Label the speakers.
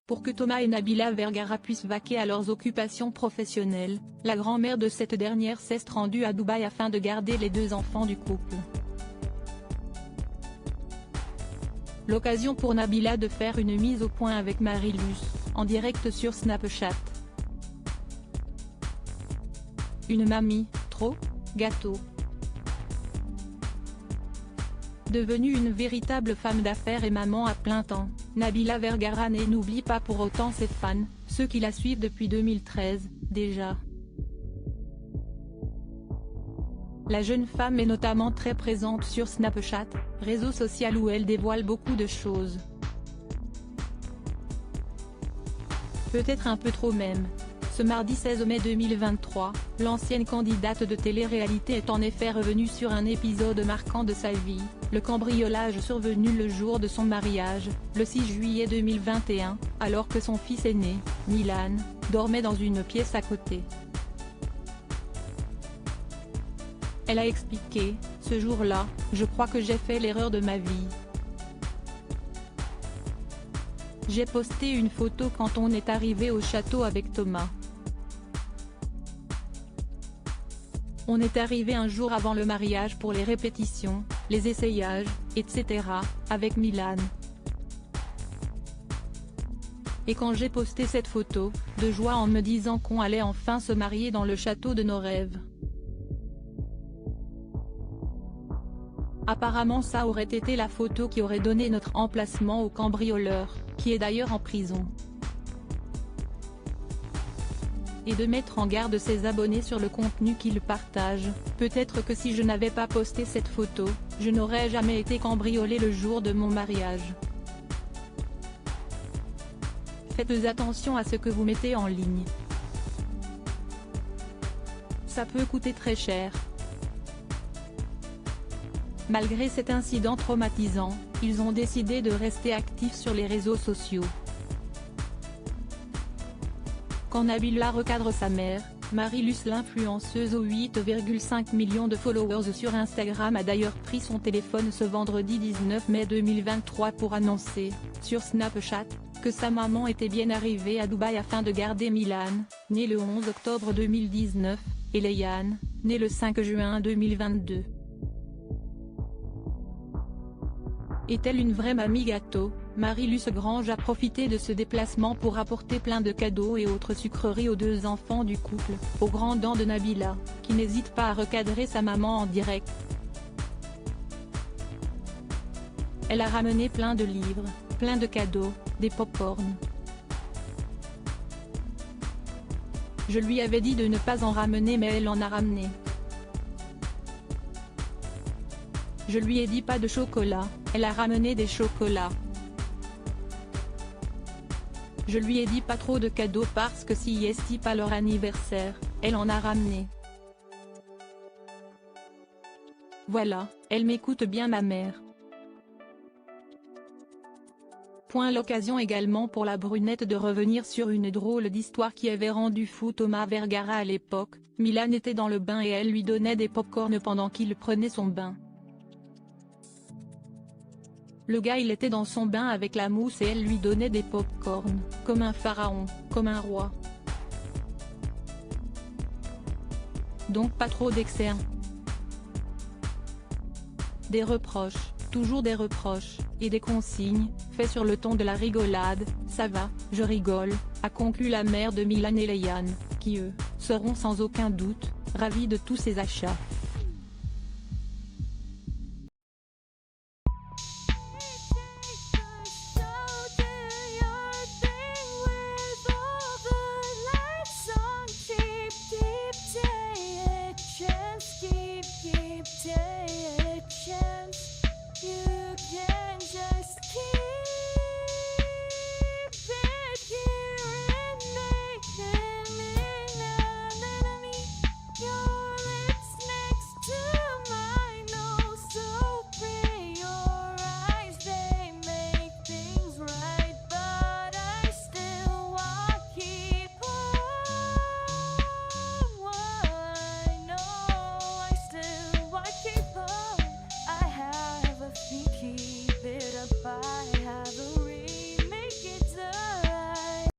Speaker 1: Pour que Thomas et Nabila Vergara puissent vaquer à leurs occupations professionnelles, la grand-mère de cette dernière s'est rendue à Dubaï afin de garder les deux enfants du couple. L'occasion pour Nabila de faire une mise au point avec Marie-Luce, en direct sur Snapchat. Une mamie, trop, gâteau. Devenue une véritable femme d'affaires et maman à plein temps, Nabila Vergara n'oublie pas pour autant ses fans, ceux qui la suivent depuis 2013, déjà. La jeune femme est notamment très présente sur Snapchat, réseau social où elle dévoile beaucoup de choses. Peut-être un peu trop même. Ce mardi 16 mai 2023, l'ancienne candidate de télé-réalité est en effet revenue sur un épisode marquant de sa vie, le cambriolage survenu le jour de son mariage, le 6 juillet 2021, alors que son fils aîné, Milan, dormait dans une pièce à côté. Elle a expliqué, « Ce jour-là, je crois que j'ai fait l'erreur de ma vie. J'ai posté une photo quand on est arrivé au château avec Thomas. On est arrivé un jour avant le mariage pour les répétitions, les essayages, etc., avec Milan. Et quand j'ai posté cette photo, de joie en me disant qu'on allait enfin se marier dans le château de nos rêves. Apparemment ça aurait été la photo qui aurait donné notre emplacement au cambrioleur, qui est d'ailleurs en prison. Et de mettre en garde ses abonnés sur le contenu qu'il partage, peut-être que si je n'avais pas posté cette photo, je n'aurais jamais été cambriolé le jour de mon mariage. Faites attention à ce que vous mettez en ligne. Ça peut coûter très cher. Malgré cet incident traumatisant, ils ont décidé de rester actifs sur les réseaux sociaux. Quand Nabila recadre sa mère, Marie-Luce l'influenceuse aux 8,5 millions de followers sur Instagram a d'ailleurs pris son téléphone ce vendredi 19 mai 2023 pour annoncer, sur Snapchat, que sa maman était bien arrivée à Dubaï afin de garder Milan, né le 11 octobre 2019, et Léane, née le 5 juin 2022. Est-elle une vraie mamie gâteau? Marie-Luce Grange a profité de ce déplacement pour apporter plein de cadeaux et autres sucreries aux deux enfants du couple, aux grandes dents de Nabila, qui n'hésite pas à recadrer sa maman en direct. Elle a ramené plein de livres, plein de cadeaux, des pop-corn. Je lui avais dit de ne pas en ramener mais elle en a ramené. Je lui ai dit pas de chocolat, elle a ramené des chocolats. Je lui ai dit pas trop de cadeaux parce que si c'est pas leur anniversaire, elle en a ramené. Voilà, elle m'écoute bien ma mère. L'occasion également pour la brunette de revenir sur une drôle d'histoire qui avait rendu fou Thomas Vergara à l'époque. Milan était dans le bain et elle lui donnait des pop-corn pendant qu'il prenait son bain. Le gars il était dans son bain avec la mousse et elle lui donnait des pop-corn, comme un pharaon, comme un roi. Donc pas trop d'excès. Des reproches, toujours des reproches, et des consignes, faits sur le ton de la rigolade, ça va, je rigole, a conclu la mère de Milan et Léane, qui eux, seront sans aucun doute, ravis de tous ces achats.